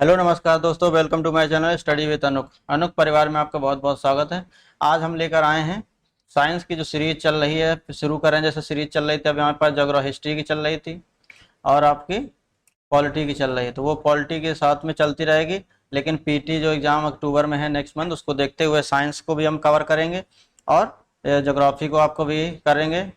Hello नमस्कार दोस्तों, welcome to my channel study with Anuk. Anuk परिवार में आपका बहुत बहुत स्वागत है। आज हम लेकर आए हैं साइंस की जो सीरीज चल रही है, शुरू करें। जैसे सीरीज चल रही थी, अभी हमारे पास ज्योग्राफी हिस्ट्री की चल रही थी और आपकी पॉलिटी की चल रही है, तो वो पॉलिटी के साथ में चलती रहेगी। लेकिन पीटी जो एग्जाम अक्टूबर में है नेक्स्ट मंथ, उसको देखते हुए साइंस को भी हम कवर करेंगे और ज्योग्राफी को आपको भी करेंगे।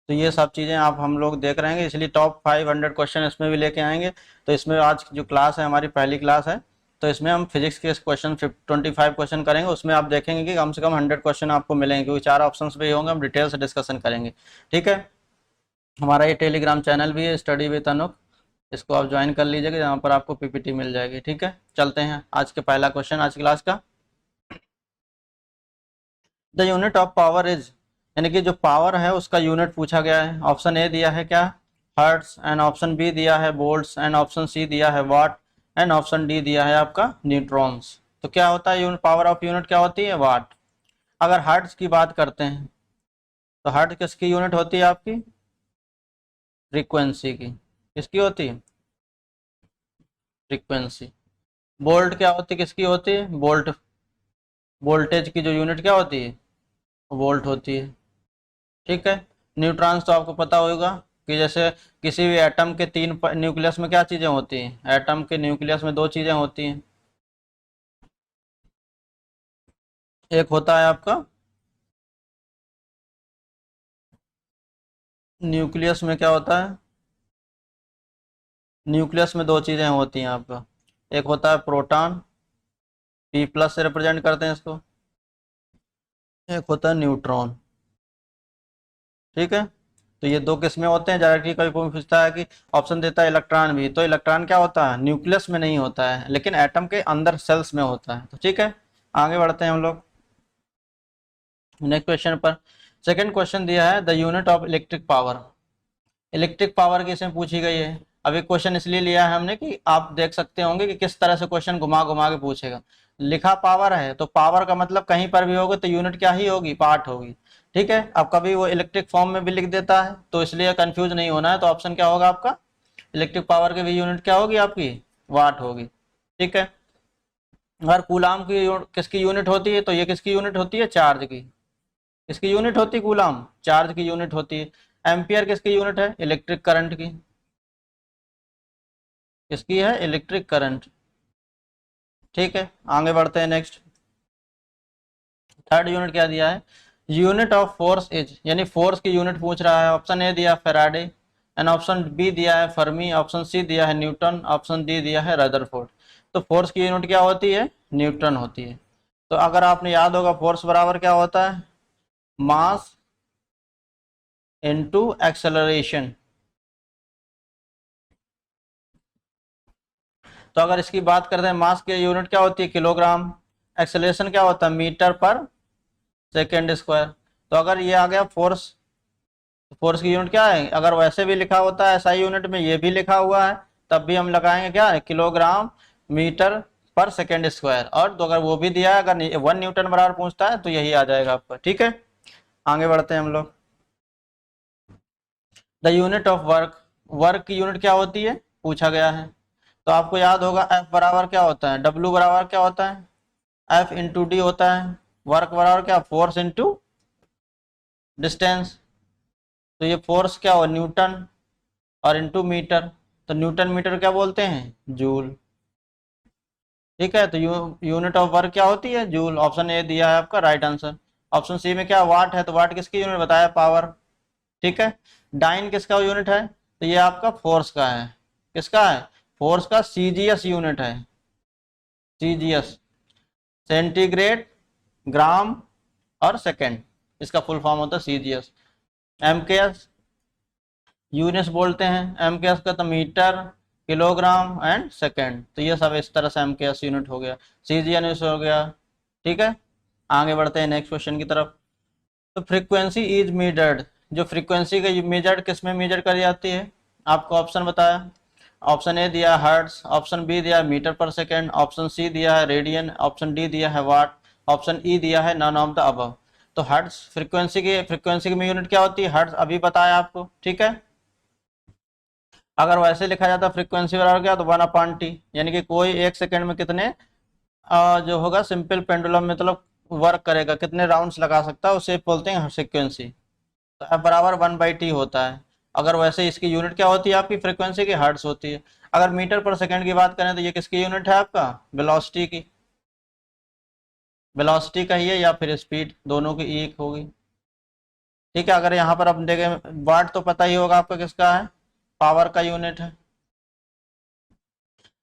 तो ये सब चीज़ें आप हम लोग देख रहे हैं, इसलिए टॉप 500 क्वेश्चन इसमें भी लेके आएंगे। तो इसमें आज जो क्लास है, हमारी पहली क्लास है, तो इसमें हम फिजिक्स के क्वेश्चन 25 क्वेश्चन करेंगे। उसमें आप देखेंगे कि कम से कम 100 क्वेश्चन आपको मिलेंगे, क्योंकि 4 ऑप्शन भी होंगे। हम डिटेल से डिस्कशन करेंगे, ठीक है। हमारा ये टेलीग्राम चैनल भी है, स्टडी विद अनुक। इसको आप ज्वाइन कर लीजिएगा, जहाँ पर आपको पीपीटी मिल जाएगी, ठीक है। चलते हैं आज के पहला क्वेश्चन आज क्लास का। The unit of power is, यानी कि जो पावर है उसका यूनिट पूछा गया है। ऑप्शन ए दिया है क्या, हर्ट्स, एंड ऑप्शन बी दिया है वोल्ट्स, एंड ऑप्शन सी दिया है वाट, एंड ऑप्शन डी दिया है आपका न्यूट्रॉन्स। तो क्या होता है यूनिट, पावर ऑफ यूनिट क्या होती है, वाट। अगर हर्ट्स की बात करते हैं तो हर्ट्ज किसकी यूनिट होती है आपकी, फ्रीक्वेंसी की। किसकी होती है, फ्रीक्वेंसी। वोल्ट क्या होती है, किसकी होती है, वोल्ट। वोल्टेज की जो यूनिट क्या होती है, वोल्ट होती है, ठीक है। न्यूट्रॉन्स तो आपको पता होगा कि जैसे किसी भी एटम के तीन न्यूक्लियस में क्या चीज़ें होती हैं, एटम के न्यूक्लियस में दो चीज़ें होती हैं। एक होता है आपका न्यूक्लियस में क्या होता है, न्यूक्लियस में दो चीज़ें होती हैं आपका। एक होता है प्रोटॉन, पी प्लस से रिप्रेजेंट करते हैं इसको। एक होता है न्यूट्रॉन, ठीक है। तो ये दो किस्में होते हैं। डायरेक्टली कभी कोई पूछता है कि ऑप्शन देता है इलेक्ट्रॉन भी, तो इलेक्ट्रॉन क्या होता है, न्यूक्लियस में नहीं होता है, लेकिन एटम के अंदर सेल्स में होता है। तो ठीक है, आगे बढ़ते हैं हम लोग नेक्स्ट क्वेश्चन पर। सेकंड क्वेश्चन दिया है the unit of electric power. Electric power की इसमें पूछी गई है। अभी क्वेश्चन इसलिए लिया है हमने कि आप देख सकते होंगे कि किस तरह से क्वेश्चन घुमा घुमा के पूछेगा। लिखा पावर है तो पावर का मतलब कहीं पर भी होगा तो यूनिट क्या ही होगी, पार्ट होगी, ठीक है। अब कभी वो इलेक्ट्रिक फॉर्म में भी लिख देता है, तो इसलिए कंफ्यूज नहीं होना है। तो ऑप्शन क्या होगा आपका, इलेक्ट्रिक पावर की भी यूनिट क्या होगी आपकी, वाट होगी, ठीक है। अगर कूलाम की किसकी यूनिट होती है, तो ये किसकी यूनिट होती है, चार्ज की। किसकी यूनिट होती है, कूलाम, चार्ज की यूनिट होती है। एम्पियर किसकी यूनिट है, इलेक्ट्रिक करंट की। किसकी है, इलेक्ट्रिक करंट, ठीक है। आगे बढ़ते हैं नेक्स्ट। थर्ड यूनिट क्या दिया है, यूनिट ऑफ फोर्स इज, यानी फोर्स की यूनिट पूछ रहा है। ऑप्शन ए दिया फेराडे, एंड ऑप्शन बी दिया है फर्मी, ऑप्शन सी दिया है न्यूटन, ऑप्शन डी दिया है रदरफोर्ड। तो फोर्स की यूनिट क्या होती है, न्यूटन होती है। तो अगर आपने याद होगा फोर्स बराबर क्या होता है, मास इनटू एक्सेलरेशन। तो अगर इसकी बात करते हैं, मास की यूनिट क्या होती है, किलोग्राम। एक्सेलरेशन क्या होता है, मीटर पर सेकेंड स्क्वायर। तो अगर ये आ गया फोर्स, तो फोर्स की यूनिट क्या है, अगर वैसे भी लिखा होता है एसआई यूनिट में, ये भी लिखा हुआ है, तब भी हम लगाएंगे क्या है, किलोग्राम मीटर पर सेकेंड स्क्वायर। और तो अगर वो भी दिया है, अगर 1 न्यूटन बराबर पूछता है तो यही आ जाएगा आपका, ठीक है। आगे बढ़ते हैं हम लोग। The unit of work, work की यूनिट क्या होती है, पूछा गया है। तो आपको याद होगा एफ बराबर क्या होता है, डब्ल्यू बराबर क्या होता है, एफ इंटू डी होता है। वर्क बराबर क्या, फोर्स इंटू डिस्टेंस। तो ये फोर्स क्या हो, न्यूटन, और इंटू मीटर। तो न्यूटन मीटर क्या बोलते हैं, जूल, ठीक है। तो यूनिट ऑफ वर्क क्या होती है, जूल। ऑप्शन ए दिया है आपका राइट आंसर। ऑप्शन सी में क्या, वाट है, तो वाट किसकी यूनिट बताया, पावर, ठीक है। डाइन किसका यूनिट है, तो ये आपका फोर्स का है। किसका है, फोर्स का, सीजीएस यूनिट है, सीजीएस, सेंटीग्रेड, ग्राम और सेकेंड, इसका फुल फॉर्म होता है सीजीएस। एमकेएस यूनिट्स बोलते हैं, एमकेएस का तो मीटर, किलोग्राम एंड सेकेंड। तो ये सब इस तरह से एमकेएस यूनिट हो गया, सीजीएस हो गया, ठीक है। आगे बढ़ते हैं नेक्स्ट क्वेश्चन की तरफ। तो फ्रीक्वेंसी इज मेजर्ड, जो फ्रीक्वेंसी का मेजर्ड किस में मेजर करी जाती है, आपको ऑप्शन बताया। ऑप्शन ए दिया हर्ट्ज, ऑप्शन बी दिया मीटर पर सेकेंड, ऑप्शन सी दिया है रेडियन, ऑप्शन डी दिया है वाट, ऑप्शन ई दिया है नन ऑफ द अबव। तो हर्ट्ज फ्रीक्वेंसी की में यूनिट क्या होती है, हर्ट्ज अभी बताया आपको, ठीक है। अगर वैसे लिखा जाता फ्रीक्वेंसी बराबर क्या, तो 1/t, यानी कि कोई 1 सेकेंड में कितने जो होगा सिंपल पेंडुलम मतलब वर्क करेगा, कितने राउंड्स लगा सकता है, उसे बोलते हैं फ्रीक्वेंसी। तो F बराबर 1/t होता है। अगर वैसे इसकी यूनिट क्या होती है आपकी फ्रीक्वेंसी की, हर्ट्ज होती है। अगर मीटर पर सेकंड की बात करें तो ये किसकी यूनिट है आपका, वेलोसिटी की। वेलोसिटी कहिए या फिर स्पीड, दोनों की एक होगी। ठीक है, अगर यहाँ पर आप देखें वाट तो पता ही होगा आपका किसका है, पावर का यूनिट है।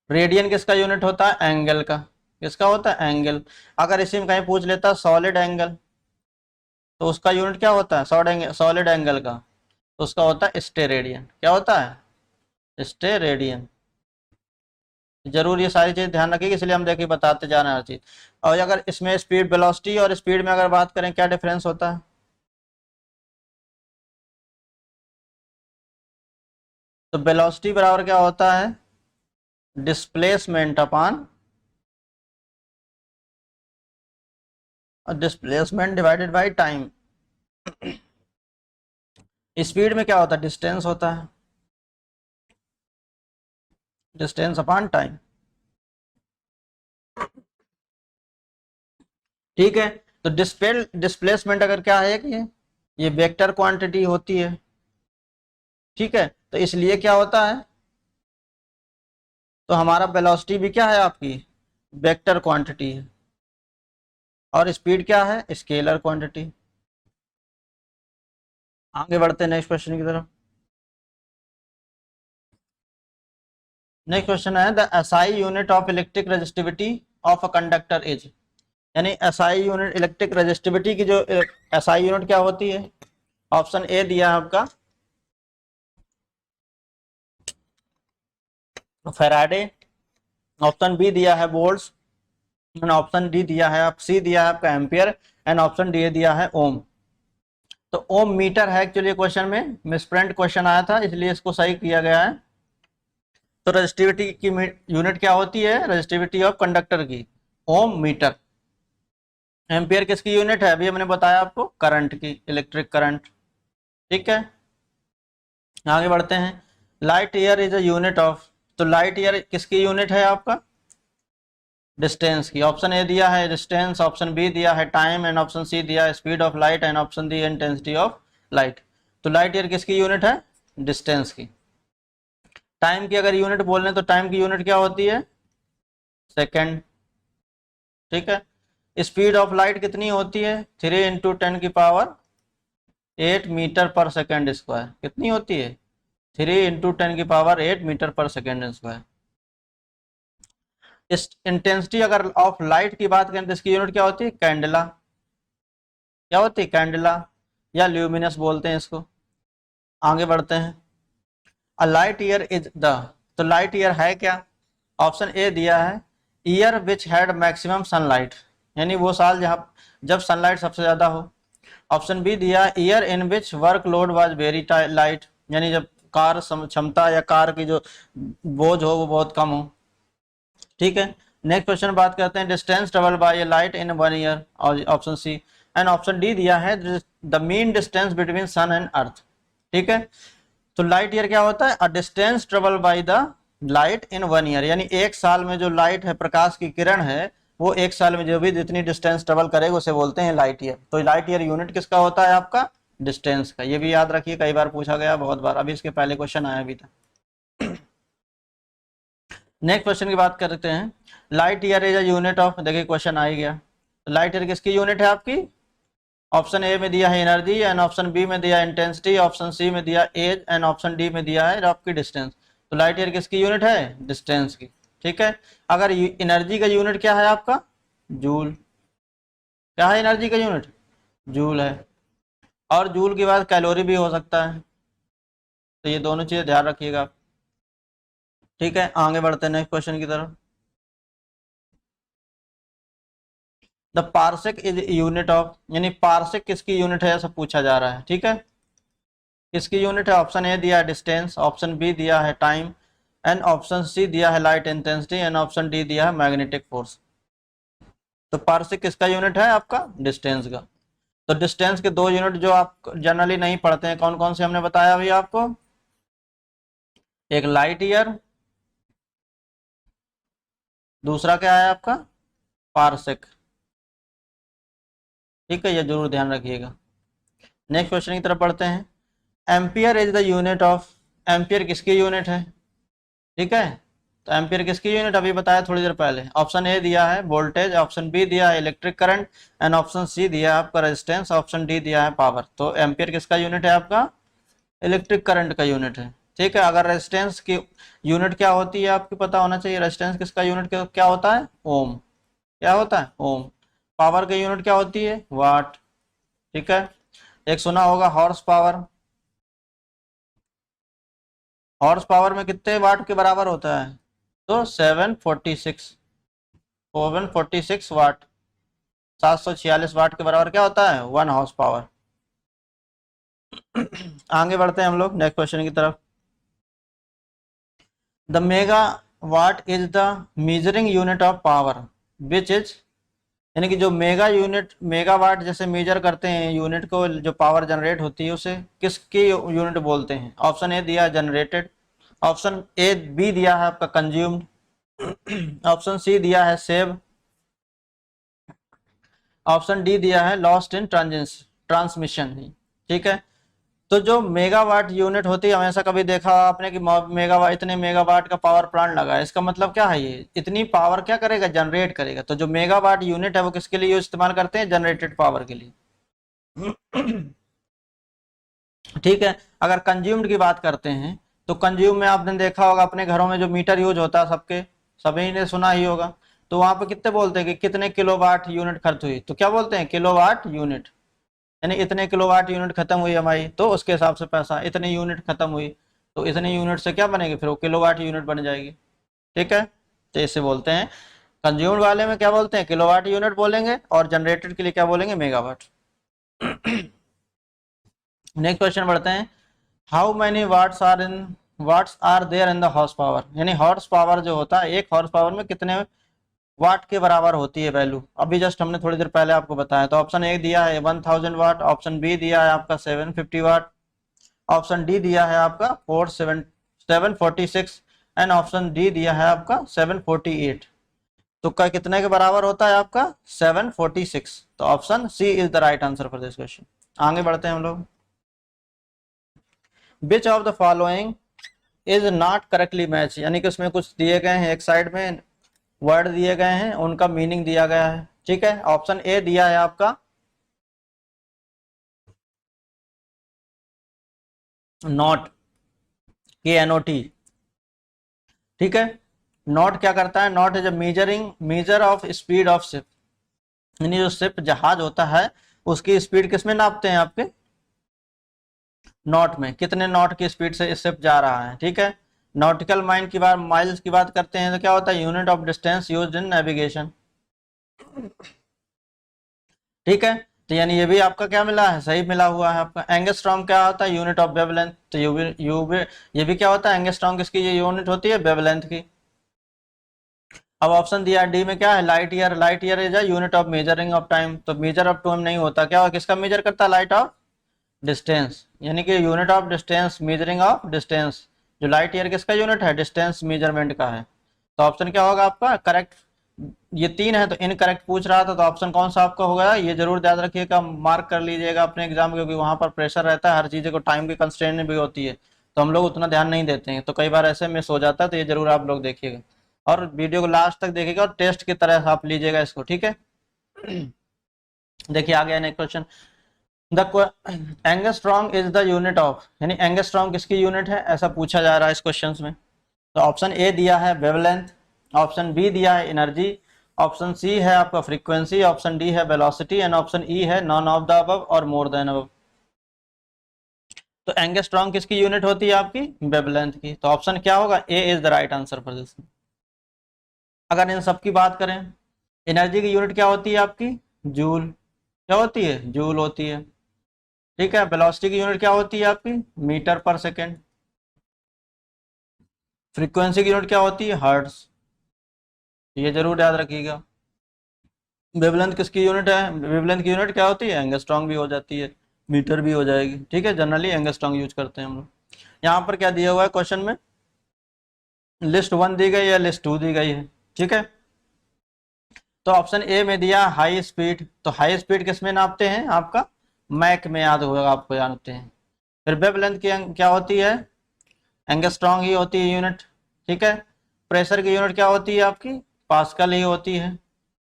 रेडियन किसका यूनिट होता है, एंगल का। किसका होता है, एंगल। अगर इसी में कहीं पूछ लेता सॉलिड एंगल, तो उसका यूनिट क्या होता है, सॉलिड एंगल का, तो उसका होता है स्टेरेडियन। क्या होता है, स्टेरेडियन। जरूर ये सारी चीज ध्यान रखिएगा, इसलिए हम देखिए बताते जा रहे हैं हर चीज। और अगर इसमें स्पीड, वेलोसिटी और स्पीड में अगर बात करें क्या डिफरेंस होता है, तो वेलोसिटी बराबर क्या होता है, displacement upon displacement divided by time. Speed में क्या होता है, डिस्टेंस होता है, डिस्टेंस अपॉन टाइम। ठीक है, तो डिस्प्लेसमेंट अगर क्या है कि ये वेक्टर क्वांटिटी होती है। ठीक है, तो इसलिए क्या होता है, तो हमारा वेलोसिटी भी क्या है आपकी, वेक्टर क्वांटिटी है। और स्पीड क्या है, स्केलर क्वांटिटी। आगे बढ़ते हैं नेक्स्ट क्वेश्चन की तरफ। नेक्स्ट क्वेश्चन है, the SI unit of electric resistivity of a conductor is, यानी एसआई यूनिट इलेक्ट्रिक रेजिस्टिविटी की जो एसआई यूनिट क्या होती है, ऑप्शन ए दिया है आपका फैराडे, ऑप्शन बी दिया है वोल्ट्स, एंड ऑप्शन डी दिया है, आप सी दिया है आपका एम्पियर, एंड ऑप्शन डी दिया है ओम। तो ओम मीटर है एक्चुअली, क्वेश्चन में मिसप्रिंट क्वेश्चन आया था इसलिए इसको सही किया गया है। तो रेजिस्टिविटी की यूनिट क्या होती है, रेजिस्टिविटी ऑफ कंडक्टर की, ओम मीटर। एम्पियर किसकी यूनिट है, अभी हमने बताया आपको, करंट की, इलेक्ट्रिक करंट। ठीक है, आगे बढ़ते हैं। Light year is a unit of, तो लाइट ईयर किसकी यूनिट है आपका, डिस्टेंस की। ऑप्शन ए दिया है डिस्टेंस, ऑप्शन बी दिया है टाइम, एंड ऑप्शन सी दिया है speed of light, and option D intensity of light. तो लाइट ईयर किसकी यूनिट है, डिस्टेंस की। टाइम की अगर यूनिट बोल रहे तो टाइम की यूनिट क्या होती है, सेकेंड। ठीक है, स्पीड ऑफ लाइट कितनी होती है, 3 × 10⁸ मीटर पर सेकेंड स्क्वायर। कितनी होती है, 3 × 10⁸ मीटर पर सेकेंड स्क्वायर। इस इंटेंसिटी अगर ऑफ लाइट की बात करें तो इसकी यूनिट क्या होती है, कैंडला। क्या होती है, कैंडला, या ल्यूमिनस बोलते हैं इसको। आगे बढ़ते हैं। अ लाइट ईयर इज द, तो लाइट ईयर है क्या, ऑप्शन ए दिया है year which had maximum sunlight, यानी वो साल जहाँ जब सनलाइट सबसे ज्यादा हो। ऑप्शन बी दिया year in which work load was very light, यानी जब कार क्षमता या कार की जो बोझ हो वो बहुत कम हो। ठीक है, नेक्स्ट क्वेश्चन बात करते हैं, distance travel by a light in 1 year, और option C. And option D दिया है the mean distance between sun and earth. ठीक है, तो लाइट ईयर क्या होता है, a distance travel by the light in 1 year, यानी एक साल में जो लाइट है, प्रकाश की किरण है, वो एक साल में जो भी जितनी डिस्टेंस ट्रेवल करेगा उसे बोलते हैं लाइट ईयर। तो लाइट ईयर यूनिट किसका होता है आपका, डिस्टेंस का। ये भी याद रखिए, कई बार पूछा गया, बहुत बार, अभी इसके पहले क्वेश्चन आया भी था। नेक्स्ट क्वेश्चन की बात करते हैं, light year is a unit of, देखिए क्वेश्चन आ ही गया। लाइट ईयर किसकी यूनिट है आपकी, ऑप्शन ए में दिया है एनर्जी, एंड ऑप्शन बी में दिया है इंटेंसिटी, ऑप्शन सी में दिया एज, एंड ऑप्शन डी में दिया है आपकी डिस्टेंस। तो लाइट ईयर किसकी यूनिट है, डिस्टेंस की। ठीक है, अगर एनर्जी का यूनिट क्या है आपका, जूल। क्या है एनर्जी का यूनिट, जूल है। और जूल के बाद कैलोरी भी हो सकता है, तो ये दोनों चीजें ध्यान रखिएगा। ठीक है, आगे बढ़ते हैं नेक्स्ट क्वेश्चन की तरफ। The parsec is unit of, यानी पार्सेक किसकी यूनिट है ऐसा पूछा जा रहा है। ठीक है, किसकी यूनिट है, ऑप्शन ए दिया है डिस्टेंस, ऑप्शन बी दिया है टाइम, एंड ऑप्शन सी दिया है light intensity, and option D दिया है मैग्नेटिक फोर्स। तो पार्सेक किसका यूनिट है आपका, डिस्टेंस का। तो डिस्टेंस के दो यूनिट जो आप जनरली नहीं पढ़ते हैं, कौन कौन से हमने बताया अभी आपको, एक लाइट ईयर, दूसरा क्या है आपका पारसेक। ठीक है, ये जरूर ध्यान रखिएगा। नेक्स्ट क्वेश्चन की तरफ बढ़ते हैं। Ampere is the unit of, ampere किसकी यूनिट है? ठीक है, तो एम्पियर किसकी यूनिट अभी बताया थोड़ी देर पहले। ऑप्शन ए दिया है वोल्टेज, ऑप्शन बी दिया है electric current, and option C दिया है आपका रेजिस्टेंस, ऑप्शन डी दिया है पावर। तो एम्पियर किसका यूनिट है आपका? इलेक्ट्रिक करंट का यूनिट है। ठीक है, अगर रेजिस्टेंस की यूनिट क्या होती है आपको पता होना चाहिए। रेजिस्टेंस किसका यूनिट क्या होता है? ओम। क्या होता है? ओम। पावर की यूनिट क्या होती है? वाट। ठीक है, एक सुना होगा हॉर्स पावर। हॉर्स पावर में कितने वाट के बराबर होता है? तो 746 वाट, 746 वाट के बराबर क्या होता है? 1 हॉर्स पावर। आगे बढ़ते हैं हम लोग नेक्स्ट क्वेश्चन की तरफ। The mega what is the measuring unit of power which is, यानी कि जो मेगा यूनिट, मेगा वाट जैसे मेजर करते हैं यूनिट को, जो पावर जनरेट होती है उसे किसकी यूनिट बोलते हैं? ऑप्शन ए दिया है जनरेटेड, ऑप्शन ए बी दिया है आपका कंज्यूम्ड, ऑप्शन सी दिया है सेव, ऑप्शन डी दिया है लॉस्ट इन ट्रांसमिशन। ठीक है, तो जो मेगावाट यूनिट होती है, हमेशा कभी देखा आपने कि मेगावाट, इतने मेगावाट का पावर प्लांट लगा है, इसका मतलब क्या है? ये इतनी पावर क्या करेगा? जनरेट करेगा। तो जो मेगावाट यूनिट है वो किसके लिए इस्तेमाल करते हैं? जनरेटेड पावर के लिए। ठीक है, अगर कंज्यूम्ड की बात करते हैं तो कंज्यूम में आपने देखा होगा अपने घरों में जो मीटर यूज होता है, सबके सभी ने सुना ही होगा। तो वहां पे कितने बोलते हैं कि कितने किलोवाट यूनिट खर्च हुई, तो क्या बोलते हैं? Kilowatt unit. यानी इतने किलोवाट यूनिट खत्म हुई हमारी, तो उसके हिसाब से पैसा, इतने यूनिट खत्म हुई तो इतने यूनिट से क्या बनेगी? फिर वो किलोवाट यूनिट बन जाएगी। ठीक है, तो इसे बोलते हैं कंज्यूम्ड वाले में क्या बोलते हैं? किलोवाट यूनिट बोलेंगे, और जनरेटेड के लिए क्या बोलेंगे? मेगावाट। नेक्स्ट क्वेश्चन बढ़ते हैं। How many watts are there in the horse power, यानी हॉर्स पावर जो होता है, एक हॉर्स पावर में कितने वाट के बराबर होती है वैल्यू, अभी जस्ट हमने थोड़ी देर पहले आपको बताया। तो ऑप्शन ए दिया है 1000 वाट, ऑप्शन बी दिया है आपका 750 वाट, ऑप्शन डी दिया है आपका 746, एंड ऑप्शन डी दिया है आपका 748। तो का कितने के बराबर होता है आपका? 746। तो option C is the right answer for this question. आगे बढ़ते हैं हम लोग। Which of the following is not correctly match, यानी कि उसमें कुछ दिए गए हैं, एक साइड में वर्ड दिए गए हैं, उनका मीनिंग दिया गया है। ठीक है, ऑप्शन ए दिया है आपका नॉट, KNOT। ठीक है, नॉट क्या करता है? Not is measure of speed of ship, यानी जो शिप जहाज होता है उसकी स्पीड किस में नापते हैं? आपके नॉट में, कितने नॉट की स्पीड से शिप जा रहा है। ठीक है, नॉटिकल माइल्स की बात करते हैं तो क्या होता है? Unit of distance used in navigation. ठीक है, तो यानी ये भी आपका क्या मिला है? सही मिला हुआ है आपका। एंगस्ट्रॉम क्या होता है? Unit of wavelength. तो ये भी क्या होता है? एंगस्ट्रॉम किसकी ये यूनिट होती है? वेवलेंथ की। अब ऑप्शन दिया डी में क्या है? Light year. Light year is unit of measuring of time. तो मेजर ऑफ टाइम नहीं होता, क्या किसका मेजर करता है? लाइट ऑफ डिस्टेंस, यानी कि unit of distance, measuring of distance. जो लाइट ईयर किसका यूनिट है? डिस्टेंस मेजरमेंट का है। तो ऑप्शन क्या होगा आपका करेक्ट? ये 3 है तो इनकरेक्ट पूछ रहा था, तो ऑप्शन कौन सा आपका होगा? ये जरूर याद रखिएगा, मार्क कर लीजिएगा अपने एग्जाम, क्योंकि वहां पर प्रेशर रहता है, हर चीज़ को टाइम की कंस्ट्रेंट भी होती है, तो हम लोग उतना ध्यान नहीं देते हैं, तो कई बार ऐसे मिस हो जाता है। तो ये जरूर आप लोग देखिएगा और वीडियो को लास्ट तक देखिएगा और टेस्ट की तरह आप लीजिएगा इसको। ठीक है, देखिए आ गया next question. The angstrom is the unit of, यानी एंगस्ट्रॉन्ग किसकी यूनिट है, ऐसा पूछा जा रहा है इस क्वेश्चन में। तो ऑप्शन ए दिया है वेवलेंथ, ऑप्शन बी दिया है एनर्जी, ऑप्शन सी है आपका फ्रीक्वेंसी, ऑप्शन डी है वेलोसिटी, एंड ऑप्शन ई है नॉन ऑफ द अबव और मोर देन अबव। तो एंगस्ट्रॉन्ग किसकी यूनिट होती है? आपकी वेवलेंथ की। तो ऑप्शन क्या होगा? A is the right answer for this. अगर इन सब की बात करें, एनर्जी की यूनिट क्या होती है आपकी? जूल। क्या होती है? जूल होती है। ठीक है, वेलोसिटी की यूनिट क्या होती है आपकी? मीटर पर सेकेंड। फ्रीक्वेंसी की यूनिट क्या होती है? हर्ट्ज। ये जरूर याद रखिएगा। वेवलेंथ किसकी यूनिट है? वेवलेंथ की यूनिट क्या होती है? एंगस्ट्रॉन्ग भी हो जाती है, मीटर भी हो जाएगी। ठीक है, जनरली एंगस्ट्रॉन्ग यूज करते हैं हम लोग। यहाँ पर क्या दिया हुआ है क्वेश्चन में? लिस्ट 1 दी गई है, लिस्ट 2 दी गई है, ठीक है। तो ऑप्शन ए में दिया हाई स्पीड, तो हाई स्पीड किस में नापते हैं, आपका मैक में, याद होगा आपको, जानते हैं। फिर वेवलेंथ की क्या होती है, एंगस्ट्रॉन्ग ही होती है यूनिट, ठीक है। प्रेशर की यूनिट क्या होती है आपकी, पास्कल ही होती है।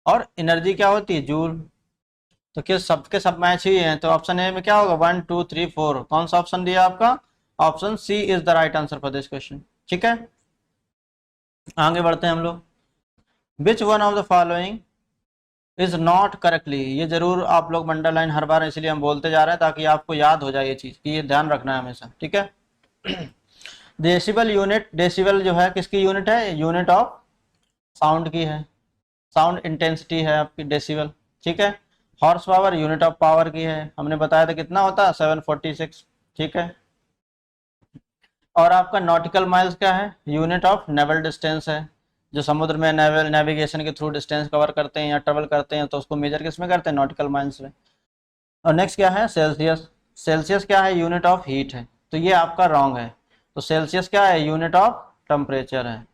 और एनर्जी क्या होती है, जूल। तो किस सबके सब मैच ही हैं, तो ऑप्शन ए में क्या होगा, 1 2 3 4, कौन सा ऑप्शन दिया आपका, option C is the right answer for this question, ठीक है। आगे बढ़ते हैं हम लोग। Which one of the following is not correctly, ये जरूर आप लोग अंडरलाइन हर बार इसलिए हम बोलते जा रहे हैं ताकि आपको याद हो जाए ये चीज, कि ये ध्यान रखना है हमेशा, ठीक है। डेसिबल यूनिट, डेसिबल जो है किसकी यूनिट है, यूनिट ऑफ साउंड की है, साउंड इंटेंसिटी है आपकी डेसिबल, ठीक है। Horse power unit of power की है, हमने बताया था कितना होता है 746, ठीक है। और आपका नॉटिकल माइल्स क्या है, यूनिट ऑफ नेवल डिस्टेंस है, जो समुद्र में नेवल नेविगेशन के थ्रू डिस्टेंस कवर करते हैं या ट्रेवल करते हैं, तो उसको मेजर किस में करते हैं, नॉटिकल माइल्स में। और नेक्स्ट क्या है, सेल्सियस, सेल्सियस क्या है, यूनिट ऑफ हीट है, तो ये आपका रॉन्ग है। तो सेल्सियस क्या है, यूनिट ऑफ टेम्परेचर है,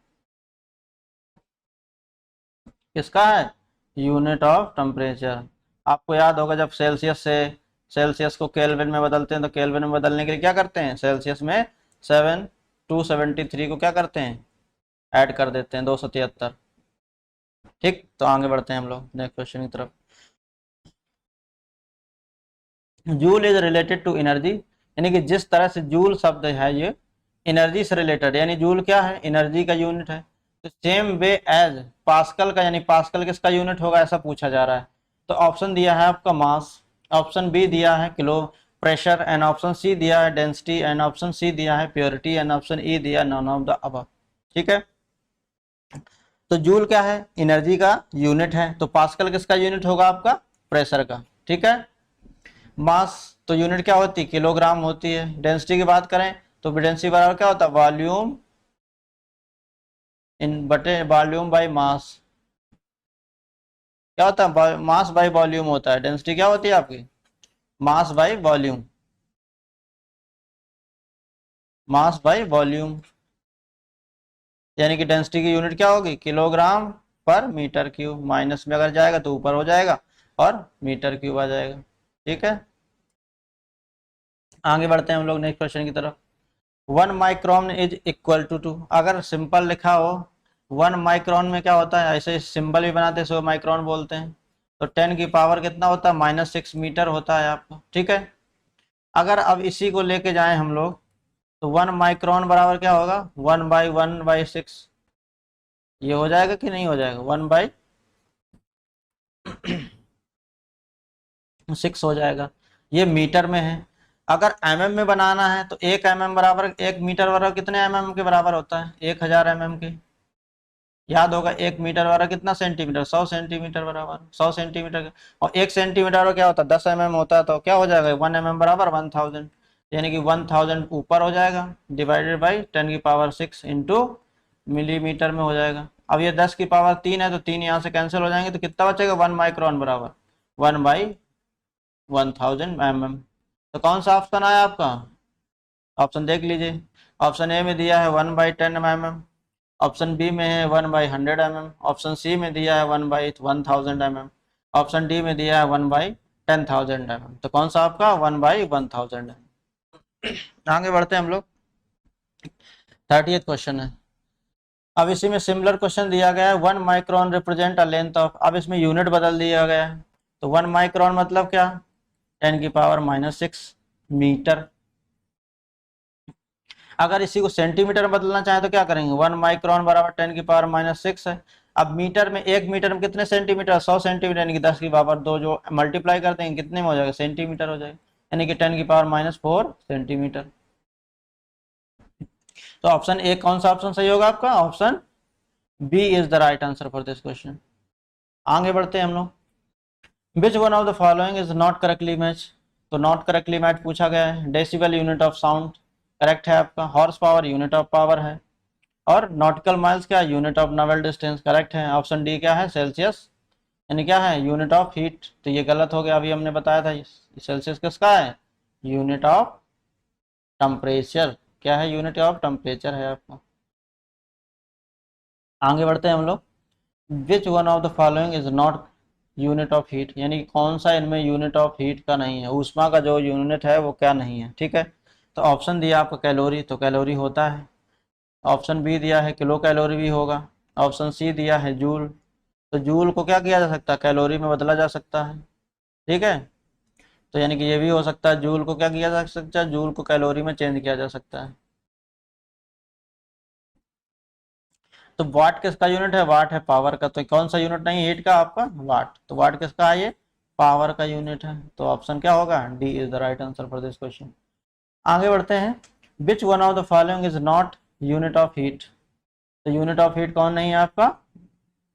किसका है, यूनिट ऑफ टेम्परेचर। आपको याद होगा जब सेल्सियस से सेल्सियस को केल्विन में बदलते हैं, तो केल्विन में बदलने के लिए क्या करते हैं, सेल्सियस में 273 को क्या करते हैं, ऐड कर देते हैं, 273, ठीक। तो आगे बढ़ते हैं हम लोग नेक्स्ट क्वेश्चन की तरफ। Joule is related to energy, यानी कि जिस तरह से जूल शब्द है ये एनर्जी से रिलेटेड, यानी जूल क्या है, एनर्जी का यूनिट है। तो सेम वे एज पास्कल का, यानी पास्कल किसका यूनिट होगा, ऐसा पूछा जा रहा है। तो ऑप्शन दिया है आपका मास, ऑप्शन बी दिया है kilo pressure, and option C दिया है डेंसिटी, एंड ऑप्शन सी दिया है प्योरिटी, एंड ऑप्शन ई दिया नॉन ऑफ द अबव, ठीक है। तो जूल क्या है, एनर्जी का यूनिट है, तो पास्कल किसका यूनिट होगा, आपका प्रेशर का, ठीक है। मास तो यूनिट क्या होती है, किलोग्राम होती है। डेंसिटी की बात करें तो डेंसिटी बराबर क्या होता है, वॉल्यूम इन बटे वॉल्यूम बाय मास, क्या होता है, मास बाय वॉल्यूम होता है। डेंसिटी क्या होती है आपकी, mass by volume, mass by volume, यानी कि डेंसिटी की यूनिट क्या होगी, किलोग्राम पर मीटर क्यूब, माइनस में अगर जाएगा तो ऊपर हो जाएगा और मीटर क्यूब आ जाएगा, ठीक है। आगे बढ़ते हैं हम लोग नेक्स्ट क्वेश्चन की तरफ। 1 माइक्रोन इज इक्वल टू, अगर सिंपल लिखा हो 1 माइक्रोन में क्या होता है, ऐसे सिंबल भी बनाते हैं, सो माइक्रोन बोलते हैं। तो 10 की पावर कितना होता है, -6 मीटर होता है आपका, ठीक है। अगर अब इसी को लेके जाएं हम लोग, तो 1 माइक्रोन बराबर क्या होगा, 1/1/6, ये हो जाएगा कि नहीं हो जाएगा, 1/6 हो जाएगा, ये मीटर में है। अगर एमएम में बनाना है तो 1 mm बराबर, 1 मीटर बराबर कितने एमएम के बराबर होता है, 1000 mm के, याद होगा। 1 मीटर बराबर कितना सेंटीमीटर, 100 सेंटीमीटर बराबर, 100 सेंटीमीटर का। और 1 सेंटीमीटर क्या होता है, 10 mm होता है, तो क्या हो जाएगा, 1 mm बराबर 1000, यानी कि 1000 ऊपर हो जाएगा, डिवाइडेड बाई 10⁶ इंटू मिलीमीटर में हो जाएगा। अब ये 10⁻³ है, तो 3 यहाँ से कैंसिल हो जाएंगे, तो कितना बचेगा, 1 माइक्रोन बराबर 1/1000 mm। तो कौन सा ऑप्शन आया आपका, ऑप्शन देख लीजिए। ऑप्शन ए में दिया है 1/10 mm, ऑप्शन बी में है 1/100 mm, ऑप्शन सी में दिया है 1/1000 mm, ऑप्शन डी में दिया है 1/10,000 mm। तो कौन सा आपका 1/1000 है। आगे बढ़ते हैं हम लोग, 30th क्वेश्चन है। अब इसी में सिमिलर क्वेश्चन दिया गया है, 1 micron represent a length of, अब इसमें यूनिट बदल दिया गया है। तो 1 माइक्रोन मतलब क्या, 10⁻⁻6 मीटर। अगर इसी को सेंटीमीटर में बदलना चाहे तो क्या करेंगे, 1 माइक्रोन बराबर 10⁻⁻6 है। अब मीटर में, 1 मीटर में कितने सेंटीमीटर, 100 सेंटीमीटर, यानी कि 10⁻2, जो मल्टीप्लाई करते हैं कितने में हो जाएगा, सेंटीमीटर हो जाएगा, यानी कि 10⁻⁻4 सेंटीमीटर। तो ऑप्शन ए, कौन सा ऑप्शन सही होगा आपका, option B is the right answer for this question. आगे बढ़ते हैं हम लोग। Which one of the following is not correctly match, तो नॉट करेक्टली मैच पूछा गया है। Decibel unit of sound correct है आपका, horse power unit of power है, और नॉटिकल माइल्स क्या, unit of naval distance correct है। ऑप्शन डी क्या है, सेल्सियस, यानी क्या है, यूनिट ऑफ हीट, तो ये गलत हो गया, अभी हमने बताया था। सेल्सियस किसका है, यूनिट ऑफ टेम्परेचर, क्या है, यूनिट ऑफ टेम्परेचर है आपका। आगे बढ़ते हैं हम लोग। Which one of the following is not unit of heat, यानी कौन सा इनमें यूनिट ऑफ हीट का नहीं है, ऊष्मा का जो यूनिट है वो क्या नहीं है। ठीक है, तो ऑप्शन दिया आपको कैलोरी, तो कैलोरी होता है। ऑप्शन बी दिया है किलो कैलोरी भी होगा। ऑप्शन सी दिया है जूल, तो जूल को क्या किया जा सकता है, कैलोरी में बदला जा सकता है। ठीक है, तो यानी कि ये भी हो सकता है, जूल को क्या किया जा सकता है, जूल को कैलोरी में चेंज किया जा सकता है। तो वाट किसका यूनिट है, वाट है पावर का, तो कौन सा यूनिट नहीं हीट का आपका, वाट, तो वाट किसका है, ये पावर का यूनिट है। तो ऑप्शन क्या होगा, D is the right answer for this question. आगे बढ़ते हैं। विच one of the following is not unit of heat, तो यूनिट ऑफ हीट कौन नहीं है आपका।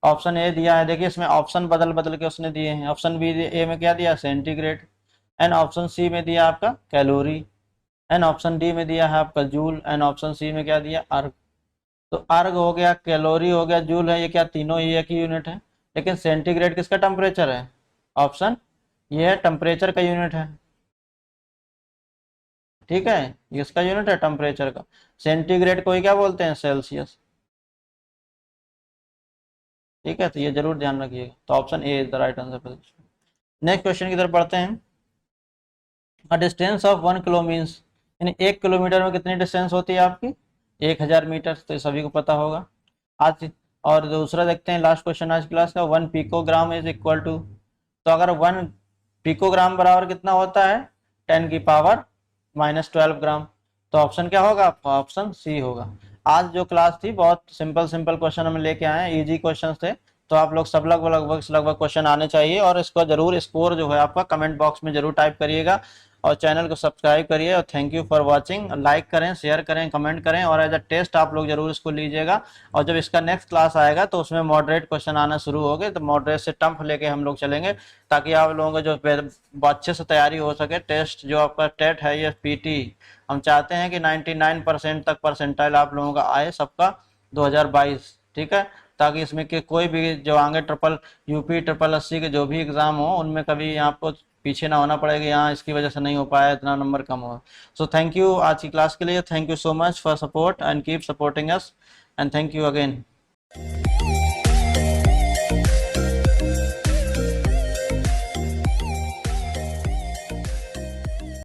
ऑप्शन ए दिया है, देखिए इसमें ऑप्शन बदल बदल के उसने दिए हैं। ऑप्शन बी ए में क्या दिया, सेंटीग्रेड। एंड ऑप्शन सी में दिया आपका कैलोरी। एंड ऑप्शन डी में दिया है आपका जूल। एंड ऑप्शन सी में क्या दिया, अर्ग। तो अर्ग हो गया, कैलोरी हो गया, जूल है, ये क्या तीनों ही एक ही यूनिट है। लेकिन सेंटीग्रेड किसका टेम्परेचर है, ऑप्शन ये है टेम्परेचर का यूनिट है। ठीक है, इसका यूनिट है टेम्परेचर का। सेंटीग्रेड को ही क्या बोलते हैं, सेल्सियस। ठीक है, तो ये जरूर ध्यान रखिएगा, तो option A is the right answer. Next question की तरफ बढ़ते हैं। A distance of 1 kilo means, यानी 1 किलोमीटर में कितनी डिस्टेंस होती है आपकी, 1000 मीटर, तो ये सभी को पता होगा आज। और दूसरा देखते हैं लास्ट क्वेश्चन आज क्लास का, 1 पिकोग्राम इज इक्वल टू, तो अगर 1 पिकोग्राम बराबर कितना होता है, 10⁻⁻12 ग्राम। तो ऑप्शन क्या होगा आपका, ऑप्शन सी होगा। आज जो क्लास थी बहुत सिंपल सिंपल क्वेश्चन हम लेके आए हैं, इजी क्वेश्चन थे, तो आप लोग सब लगभग क्वेश्चन आने चाहिए। और इसको जरूर स्कोर जो है आपका कमेंट बॉक्स में जरूर टाइप करिएगा, और चैनल को सब्सक्राइब करिए। और thank you for watching, like करें, शेयर करें, कमेंट करें, और एज अ टेस्ट आप लोग जरूर इसको लीजिएगा। और जब इसका नेक्स्ट क्लास आएगा तो उसमें मॉडरेट क्वेश्चन आना शुरू हो गए, तो मॉडरेट से टफ लेके हम लोग चलेंगे, ताकि आप लोगों को जो अच्छे से तैयारी हो सके। टेस्ट जो आपका टेट है, ये पीटी, हम चाहते हैं कि 99% तक परसेंटाइल आप लोगों का आए सबका 2022। ठीक है, ताकि इसमें के कोई भी जो आगे यूपी 888 के जो भी एग्जाम हो, उनमें कभी आपको पीछे ना होना पड़ेगा, यहाँ इसकी वजह से नहीं हो पाया, इतना नंबर कम हुआ। सो थैंक यू आज की क्लास के लिए, thank you so much for support and keep supporting us, and thank you again.